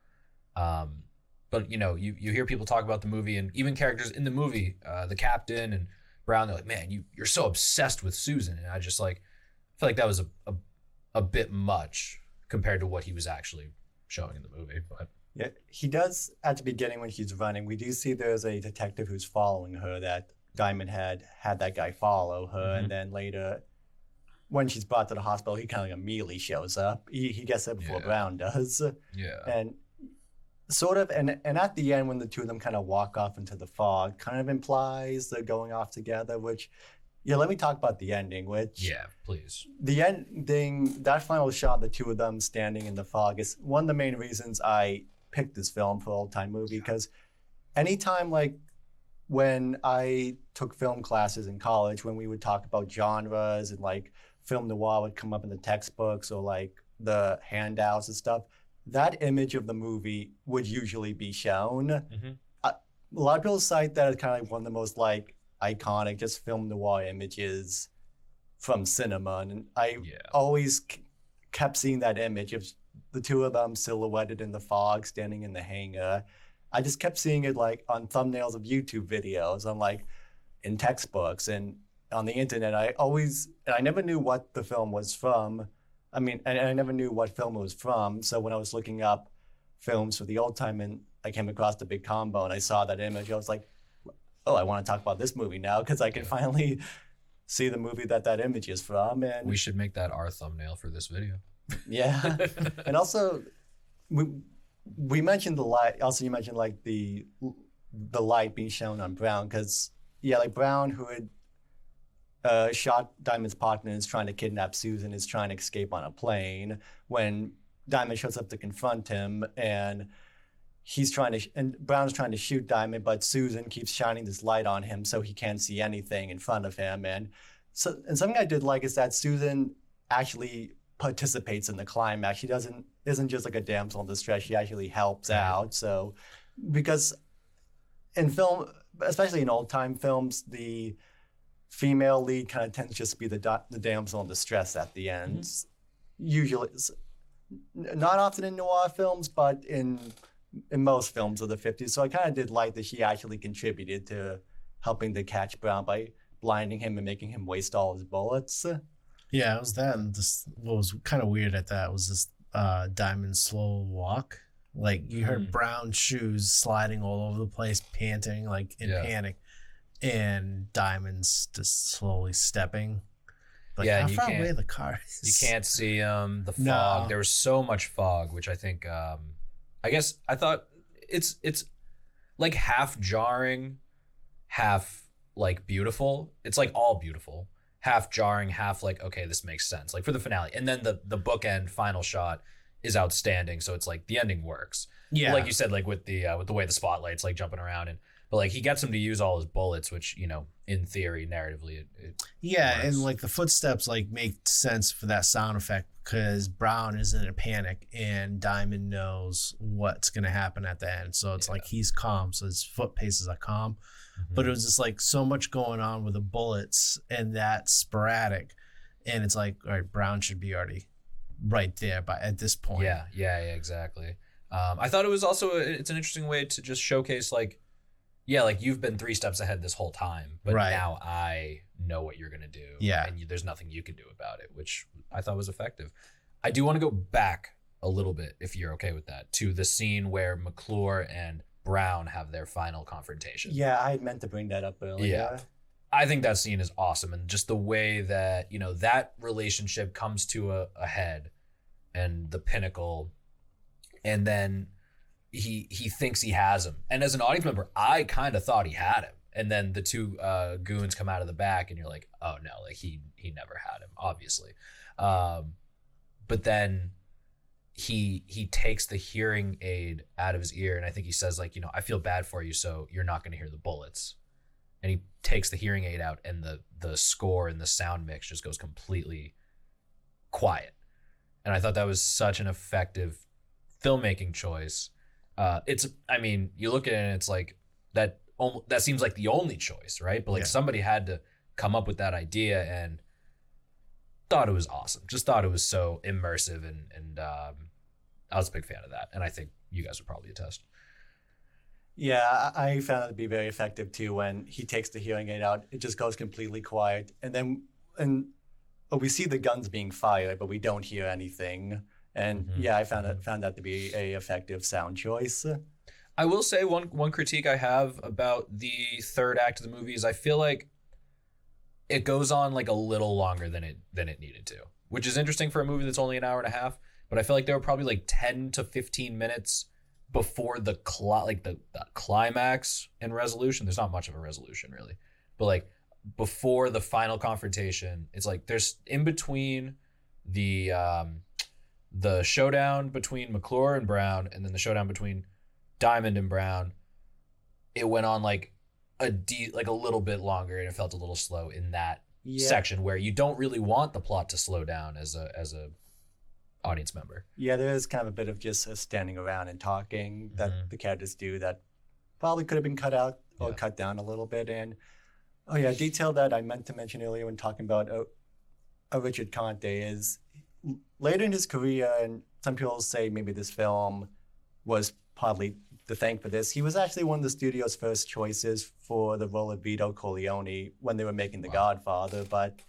But you know, you hear people talk about the movie, and even characters in the movie, the captain and Brown, they're like, man, you're so obsessed with Susan. And I just like feel like that was a bit much compared to what he was actually showing in the movie. But yeah, he does at the beginning when he's running. We do see there's a detective who's following her that Diamond had that guy follow her, and then later when she's brought to the hospital, he kind of immediately shows up. He gets there before Brown does. Yeah. And sort of, and at the end when the two of them kind of walk off into the fog, kind of implies they're going off together, which, yeah, let me talk about the ending, which... Yeah, please. The ending, that final shot, the two of them standing in the fog, is one of the main reasons I picked this film for old-time movie, because anytime, like, when I took film classes in college, when we would talk about genres and, like, film noir would come up in the textbooks or, like, the handouts and stuff, that image of the movie would usually be shown. A lot of people cite that as kind of like one of the most, like, iconic, just film noir images from cinema. And I always kept seeing that image of the two of them silhouetted in the fog, standing in the hangar. I just kept seeing it like on thumbnails of YouTube videos, on like in textbooks and on the internet. I never knew what the film was from. I mean, and I never knew what film it was from. So when I was looking up films for the old time and I came across The Big Combo and I saw that image, I was like, oh, I want to talk about this movie now because I can finally see the movie that image is from. And we should make that our thumbnail for this video. Yeah. And also, we mentioned the light. Also, you mentioned like the light being shown on Brown because, yeah, like Brown, who had shot Diamond's partner, is trying to kidnap Susan, is trying to escape on a plane when Diamond shows up to confront him, and Brown's trying to shoot Diamond, but Susan keeps shining this light on him so he can't see anything in front of him. And something I did like is that Susan actually participates in the climax. She isn't just like a damsel in distress. She actually helps out. So because in film, especially in old time films, the female lead kind of tends to just be the damsel in distress at the end. Usually, not often in noir films, but in most films of the 50s. So I kind of did like that she actually contributed to helping to catch Brown by blinding him and making him waste all his bullets. Yeah, it was that. And what was kind of weird at that was this Diamond's slow walk. Like you heard Brown's shoes sliding all over the place, panting, like in panic. And Diamond's just slowly stepping. Like, yeah, how far away the car is? You can't see the fog. No. There was so much fog, which I think, I guess I thought it's like half jarring, half like beautiful. It's like all beautiful, half jarring, half like, okay, this makes sense. Like for the finale. And then the bookend final shot is outstanding. So it's like the ending works. Yeah. Like you said, like with the way the spotlight's like jumping around but like he gets him to use all his bullets, which, you know, in theory, narratively, it works. And like the footsteps like make sense for that sound effect because Brown is in a panic and Diamond knows what's gonna happen at the end. So it's like he's calm, so his foot paces are calm. But it was just like so much going on with the bullets and that sporadic, and it's like, all right, Brown should be already right there at this point. Yeah, exactly. I thought it was also it's an interesting way to just showcase like yeah, like you've been 3 steps ahead this whole time, but Right. now I know what you're gonna do. Yeah. And there's nothing you can do about it, which I thought was effective. I do want to go back a little bit, if you're okay with that, to the scene where McClure and Brown have their final confrontation. Yeah, I had meant to bring that up earlier. Yeah. I think that scene is awesome, and just the way that, you know, that relationship comes to a head and the pinnacle, and then he thinks he has him. And as an audience member, I kind of thought he had him. And then the 2 goons come out of the back, and you're like, oh no, like he never had him, obviously. But then he takes the hearing aid out of his ear, and I think he says, like, you know, I feel bad for you, so you're not going to hear the bullets. And he takes the hearing aid out, and the score and the sound mix just goes completely quiet. And I thought that was such an effective filmmaking choice. I mean, you look at it and it's like that seems like the only choice, right? But like somebody had to come up with that idea, and thought it was awesome. Just thought it was so immersive, and I was a big fan of that. And I think you guys would probably attest. Yeah, I found it to be very effective too. When he takes the hearing aid out, it just goes completely quiet, and we see the guns being fired, but we don't hear anything. And yeah, I found that to be a effective sound choice. I will say one critique I have about the third act of the movie is I feel like it goes on like a little longer than it needed to, which is interesting for a movie that's only an hour and a half. But I feel like there were probably like 10 to 15 minutes before the climax and resolution. There's not much of a resolution really, but like before the final confrontation, it's like there's in between the showdown between McClure and Brown, and then the showdown between Diamond and Brown. It went on like a little bit longer, and it felt a little slow in that section where you don't really want the plot to slow down as a audience member. Yeah, there is kind of a bit of just standing around and talking that the characters do that probably could have been cut out or cut down a little bit. And a detail that I meant to mention earlier when talking about Richard Conte is later in his career, and some people say maybe this film was partly to thank for this, he was actually one of the studio's first choices for the role of Vito Corleone when they were making The Godfather, but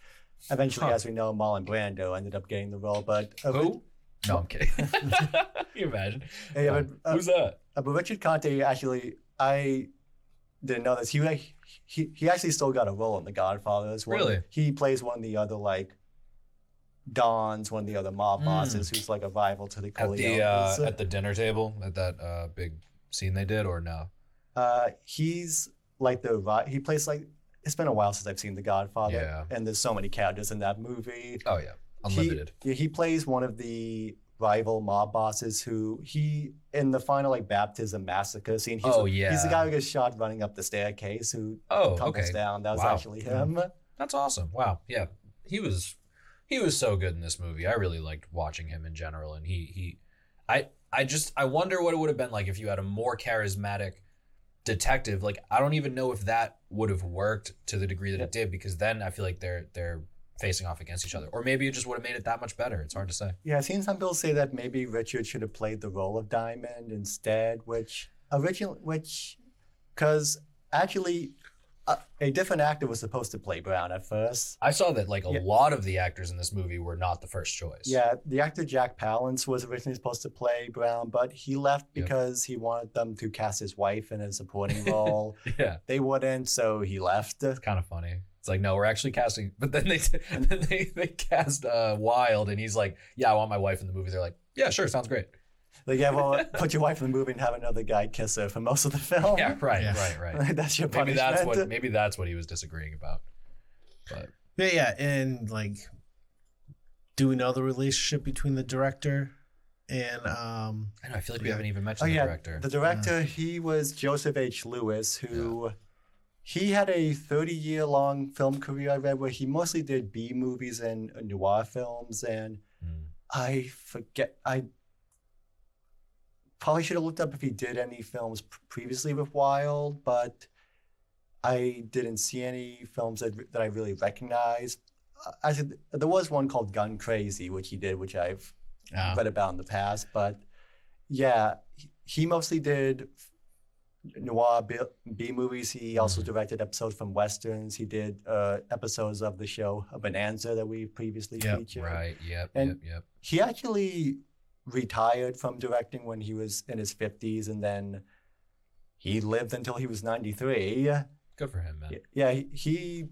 eventually, as we know, Marlon Brando ended up getting the role. But who? No, I'm kidding. Can you imagine? Who's that? But Richard Conte, actually, I didn't know this. He actually still got a role in The Godfather as well. Really? He plays one of the other Dons, one of the other mob bosses, who's like a rival to the Corleones. At the dinner table, at that big scene they did, or no? He's like he plays like, it's been a while since I've seen The Godfather, and there's so many characters in that movie. Oh yeah, unlimited. He plays one of the rival mob bosses who in the final baptism massacre scene. He's the guy who gets shot running up the staircase who tumbles down. That was actually him. That's awesome. Wow. Yeah, he was so good in this movie. I really liked watching him in general, and I wonder what it would have been like if you had a more charismatic detective. Like, I don't even know if that would have worked to the degree that it did, because then I feel like they're facing off against each other, or maybe it just would have made it that much better. It's hard to say. Yeah, I've seen some people say that maybe Richard should have played the role of Diamond instead, because actually a different actor was supposed to play Brown at first. I saw that a lot of the actors in this movie were not the first choice. Yeah, the actor Jack Palance was originally supposed to play Brown, but he left because he wanted them to cast his wife in a supporting role. They wouldn't, so he left. It's kind of funny. It's like, no, we're actually casting, but then they cast Wilde, and he's like, yeah, I want my wife in the movie. They're like, yeah, sure, sounds great. Like, yeah, well, put your wife in the movie and have another guy kiss her for most of the film. Yeah, right. That's your punishment. Maybe that's what he was disagreeing about. But and do we know the relationship between the director and I know, I feel like we haven't even mentioned the director. The director, he was Joseph H. Lewis, who he had a 30-year-long film career, I read, where he mostly did B movies and noir films, and I probably should have looked up if he did any films previously with Wilde, but I didn't see any films that I really recognized. There was one called Gun Crazy, which he did, which I've read about in the past. But yeah, he mostly did noir B movies. He also directed episodes from westerns. He did episodes of the show Bonanza that we previously featured. Right. Yep. And Yep. he actually retired from directing when he was in his 50s, and then he lived until he was 93. Good for him, man. Yeah, he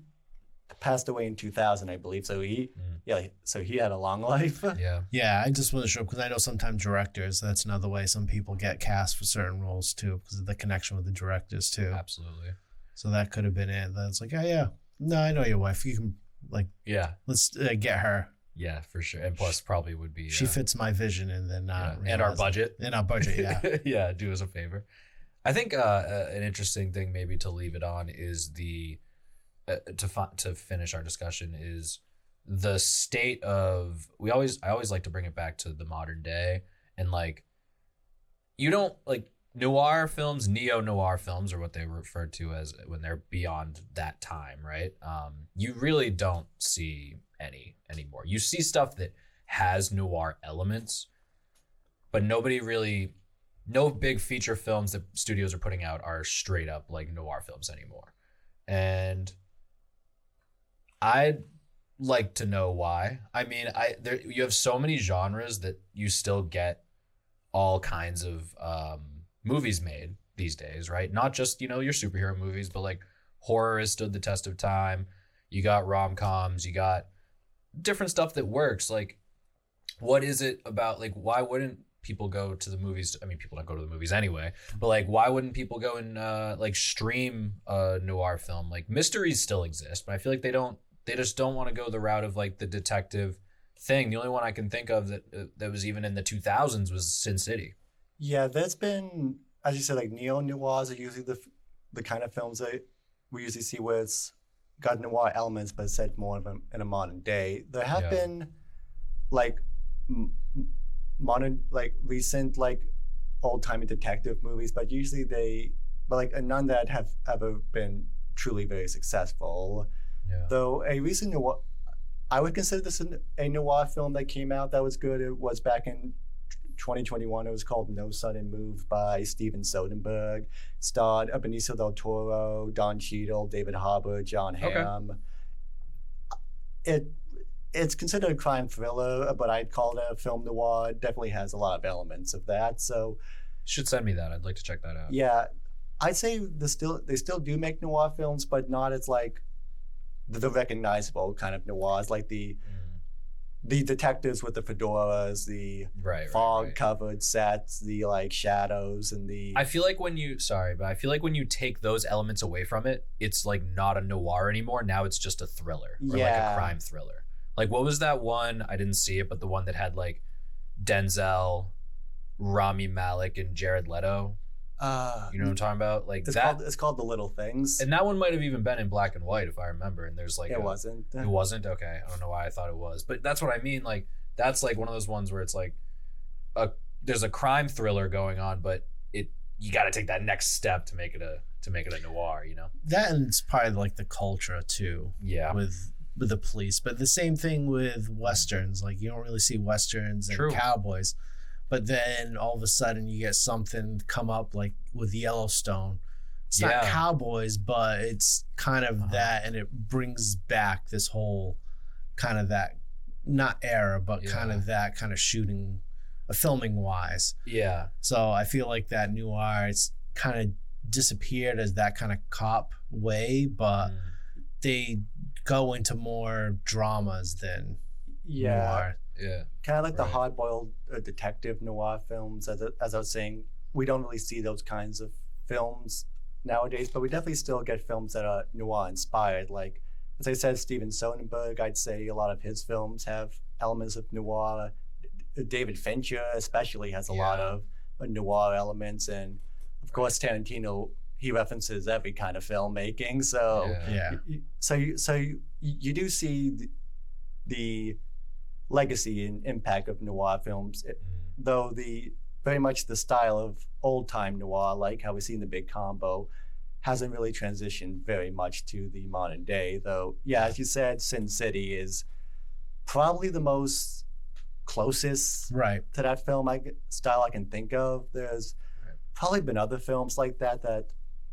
passed away in 2000, I believe. So he had a long life. Yeah. Yeah, I just wasn't sure because I know sometimes directors, that's another way some people get cast for certain roles too, because of the connection with the directors too. Absolutely. So that could have been it. That's like, oh yeah, no, I know your wife. You can let's get her. Yeah, for sure. And plus, probably would be she fits my vision, and then and our budget. In our budget, yeah. Yeah, do us a favor. I think an interesting thing maybe to leave it on is the to finish our discussion is the state of I always like to bring it back to the modern day, and like you don't like noir films, neo-noir films are what they refer to as when they're beyond that time, right? You really don't see any anymore. You see stuff that has noir elements, but no big feature films that studios are putting out are straight up like noir films anymore. And I'd like to know why. I mean, you have so many genres that you still get all kinds of movies made these days, right? Not just, your superhero movies, but like horror has stood the test of time. You got rom-coms, you got different stuff that works. Like, what is it about, like, why wouldn't people go to the movies? I mean, people don't go to the movies anyway, but like, why wouldn't people go and like stream a noir film? Like, mysteries still exist, but I feel like they just don't want to go the route of like the detective thing. The only one I can think of that was even in the 2000s was Sin City. Yeah, there's been, as you said, like neo-noirs are usually the kind of films that we usually see where it's got noir elements, but it's set more in a modern day. There have been like modern, like recent, like old-timey detective movies, but usually none that have ever been truly very successful. Yeah. Though a recent noir, I would consider this a noir film that came out that was good. It was back in 2021. It was called No Sudden Move by Steven Soderbergh. Starred Benicio del Toro, Don Cheadle, David Harbour, John Hamm. It's considered a crime thriller, but I'd call it a film noir. It definitely has a lot of elements of that. So, should send me that. I'd like to check that out. Yeah, I'd say they still do make noir films, but not as like the recognizable kind of noirs, like the detectives with the fedoras, the fog covered sets, the like shadows, and the. I feel like when you take those elements away from it, it's like not a noir anymore. Now it's just a thriller or like a crime thriller. Like, what was that one? I didn't see it, but the one that had like Denzel, Rami Malek, and Jared Leto. You know what I'm talking about? Like it's called The Little Things. And that one might have even been in black and white, if I remember. And there's like it wasn't. It wasn't? Okay. I don't know why I thought it was. But that's what I mean. Like, that's like one of those ones where it's like there's a crime thriller going on, but you got to take that next step to make it a noir, That, and it's probably like the culture too. Yeah. With the police. But the same thing with westerns. Like, you don't really see westerns and cowboys. But then all of a sudden you get something come up like with Yellowstone. It's not cowboys, but it's kind of that, and it brings back this whole kind of that, not era, but kind of that kind of shooting, filming wise. Yeah. So I feel like that noir, it's kind of disappeared as that kind of cop way, but they go into more dramas than noir. Yeah. Kind of like the hard-boiled detective noir films. As I was saying, we don't really see those kinds of films nowadays, but we definitely still get films that are noir-inspired. Like, as I said, Steven Soderbergh, I'd say a lot of his films have elements of noir. David Fincher especially has a lot of noir elements. And, of course, Tarantino, he references every kind of filmmaking. So, you do see the legacy and impact of noir films, though very much the style of old-time noir, like how we see in The Big Combo, hasn't really transitioned very much to the modern day. Though, as you said, Sin City is probably the most closest to that film style I can think of. There's probably been other films like that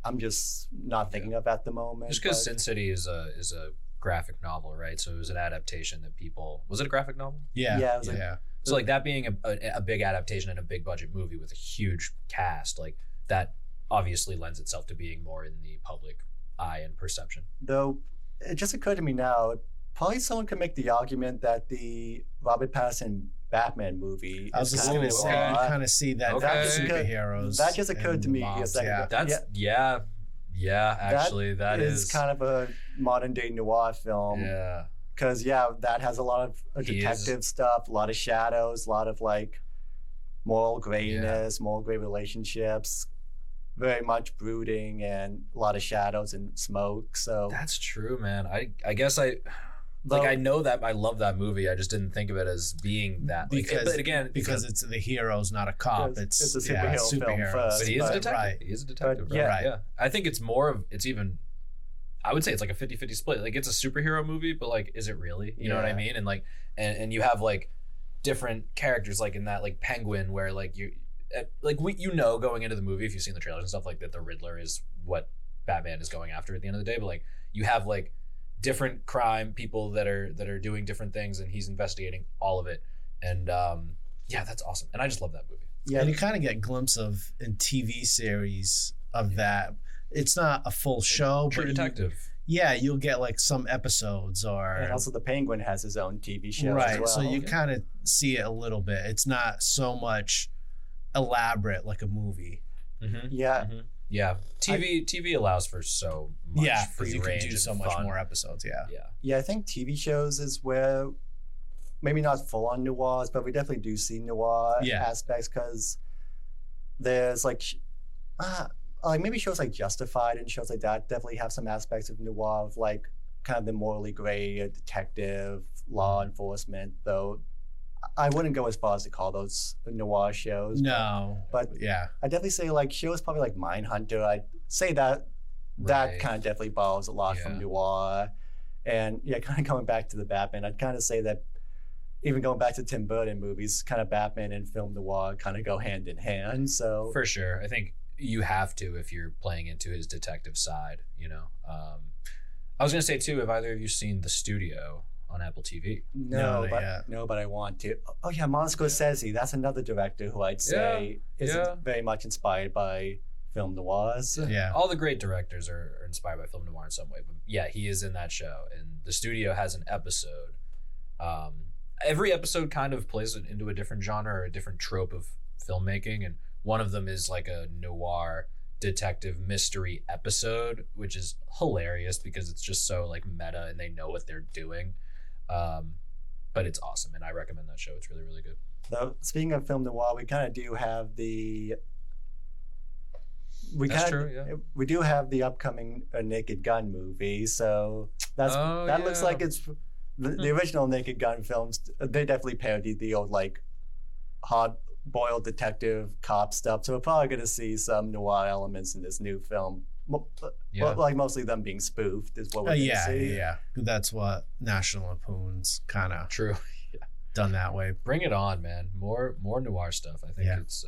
I'm just not thinking of at the moment. Just because but- Sin City is a graphic novel, right? So it was an adaptation that people. Was it a graphic novel? Yeah. Yeah, it was like- yeah. So like that being a big adaptation and a big budget movie with a huge cast, like that obviously lends itself to being more in the public eye and perception. Though it just occurred to me now, probably someone could make the argument that the Robert Pattinson Batman movie I was is just kind going of to say, you kind of see that Okay. superheroes. That just occurred and to me a mobs, second yeah. ago. That's yeah. Actually, that is kind of a modern day noir film. yeah. Because that has a lot of He is- detective stuff, a lot of shadows, a lot of like moral grayness, moral gray relationships, very much brooding, and a lot of shadows and smoke. So That's true, man. I guess I though- know that I love that movie. I just didn't think of it as being that. Like, Because, but again, because it's the hero's not a cop. It's It's a superhero film superheroes. first, but he is a but- detective. Right. He is a detective. But, right? yeah. yeah. I think it's more of it's even. I would say it's like a 50-50 split. Like it's a superhero movie, but like, is it really? You know what I Yeah. mean? And like, and you have like different characters, like in that like Penguin, where like going into the movie, if you've seen the trailers and stuff, like that the Riddler is what Batman is going after at the end of the day. But like you have like different crime people that are doing different things, and he's investigating all of it. And yeah, that's awesome. And I just love that movie. yeah, And you kind of get a glimpse of in TV series of that. It's not a full show, True but Detective. you'll get like some episodes or and also the Penguin has his own TV show right. as well. So you kind of see it a little bit. It's not so much elaborate like a movie. Mm-hmm. yeah, Yeah, TV allows for so much Yeah, free because you can range do and so much fun. more episodes. Yeah. Yeah, I think TV shows is where maybe not full on noirs, but we definitely do see noir Yeah. aspects because there's like maybe shows like Justified and shows like that definitely have some aspects of noir of like kind of the morally gray detective law enforcement, though I wouldn't go as far as to call those noir shows. No. But Yeah. I definitely say like shows probably like Mindhunter. I'd say that Right. kind of definitely borrows a lot from Yeah. noir. And yeah, kind of going back to the Batman, I'd kind of say that even going back to Tim Burton movies, kind of Batman and film noir kind of go hand in hand. So for sure. I think you have to if you're playing into his detective side. You know, I was gonna say too. Have either of you seen The Studio on Apple TV? No, not yet. but I want to. Oh yeah, Martin Scorsese. That's another director who I'd say is yeah. very much inspired by film noirs. Yeah. All the great directors are inspired by film noir in some way, but yeah, he is in that show. And The Studio has an episode. Every episode kind of plays it into a different genre or a different trope of filmmaking, and one of them is like a noir detective mystery episode, which is hilarious because it's just so like meta and they know what they're doing. But it's awesome, and I recommend that show. It's really, really good. So speaking of film noir, we kind of do have the. That's true, yeah. We do have the upcoming Naked Gun movie, so that looks yeah. like it's the original Naked Gun films. They definitely parodied the old like hard-boiled detective cop stuff. So we're probably going to see some noir elements in this new film. Yeah. Well, like mostly them being spoofed is what we're going to Yeah. see. Yeah. That's what National Lampoon's kind of True. done that way. Bring it on, man. More noir stuff. I think Yeah. it's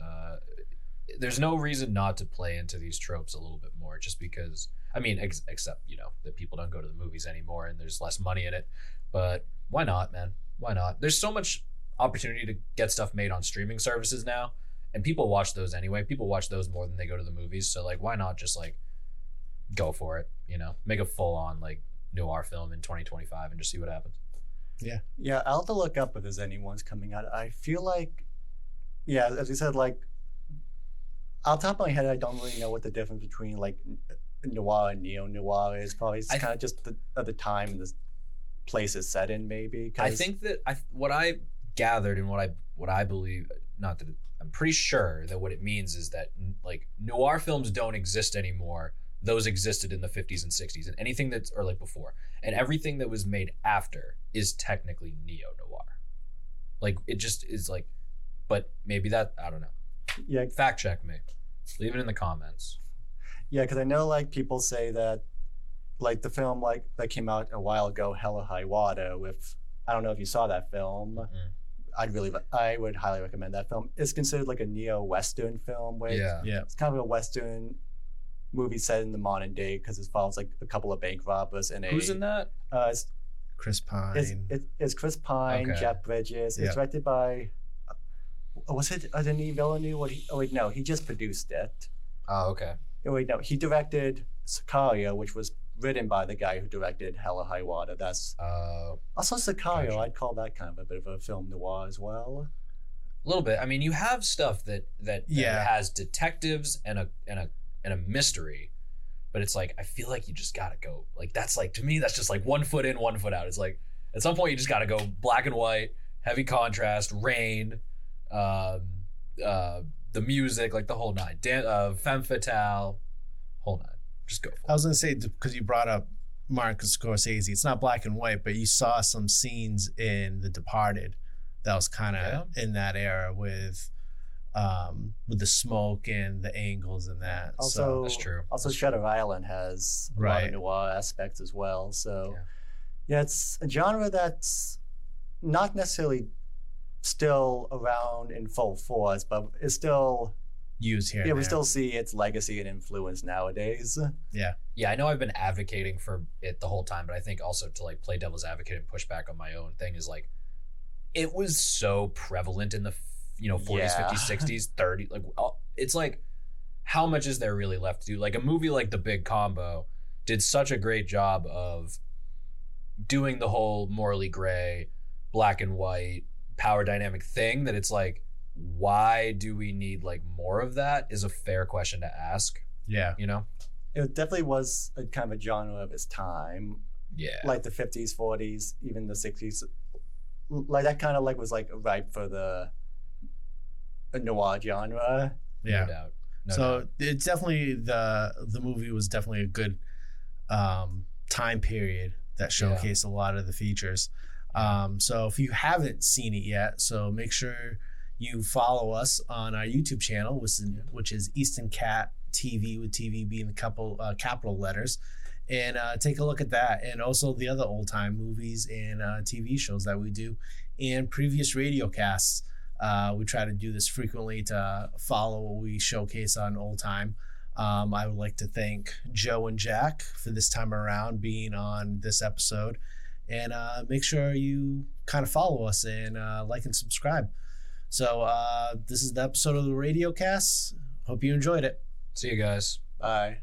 there's no reason not to play into these tropes a little bit more, just because I mean except that people don't go to the movies anymore and there's less money in it, but why not, man? Why not? There's so much opportunity to get stuff made on streaming services now, and people watch those anyway. People watch those more than they go to the movies, so like why not just like go for it, make a full on like noir film in 2025 and just see what happens. Yeah, I'll have to look up if there's any ones coming out. I feel like, yeah, as you said, like, off the top of my head, I don't really know what the difference between like noir and neo-noir is. Probably it's kind of just the time and the place it's set in, maybe. I think that what I gathered and what I believe, not that I'm pretty sure that what it means is that like noir films don't exist anymore. Those existed in the 50s and 60s, and anything that's or like before, and everything that was made after is technically neo-noir. Like it just is like, but maybe that, I don't know. Yeah, Fact check me. Leave it in the comments. yeah, because I know like people say that like the film like that came out a while ago, Hell or High Water, with I don't know if you saw that film. I would highly recommend that film. It's considered like a neo-Western film where Yeah. it's kind of a Western movie set in the modern day because it follows like a couple of bank robbers and Who's in that? It's Chris Pine. it's Chris Pine, Okay. Jeff Bridges. Yeah. It's directed by was it Denis Villeneuve? No, he just produced it. Oh, okay. No, he directed Sicario, which was written by the guy who directed Hell or High Water. That's also Sicario. Gotcha. I'd call that kind of a bit of a film noir as well. A little bit. I mean, you have stuff that Yeah. has detectives and a mystery, but it's like I feel like you just gotta go. Like that's like to me, that's just like 1 foot in, 1 foot out. It's like at some point you just gotta go black and white, heavy contrast, rain, the music, like the whole nine. Femme fatale, whole nine. Just go for I it. was gonna say because you brought up Martin Scorsese, it's not black and white, but you saw some scenes in The Departed that was kind of in that era with the smoke and the angles and that. Also, That's true. Also, Shutter Island has a lot Right. of noir aspects as well. So, Yeah. it's a genre that's not necessarily still around in full force, but it's still use here. we and there. still see its legacy and influence nowadays. Yeah. Yeah, I know I've been advocating for it the whole time, but I think also to like play devil's advocate and push back on my own thing is like it was so prevalent in the 40s, Yeah. 50s, 60s, 30s. Like it's like how much is there really left to do? Like a movie like The Big Combo did such a great job of doing the whole morally gray, black and white, power dynamic thing that it's like, why do we need like more of that is a fair question to ask, Yeah. you know? It definitely was a kind of a genre of its time, Yeah. like the 50s, 40s, even the 60s. Like that kind of like was like ripe for the noir genre. Yeah. No doubt. No So doubt. it's definitely the movie was definitely a good time period that showcased a lot of the features. So if you haven't seen it yet, so make sure you follow us on our YouTube channel, which is Easton Cat TV, with TV being a couple capital letters, and take a look at that, and also the other old time movies and TV shows that we do, and previous radio casts. We try to do this frequently to follow what we showcase on old time. I would like to thank Joe and Jack for this time around being on this episode, and make sure you kind of follow us and like and subscribe. So this is the episode of the Radiocast. Hope you enjoyed it. See you guys. Bye.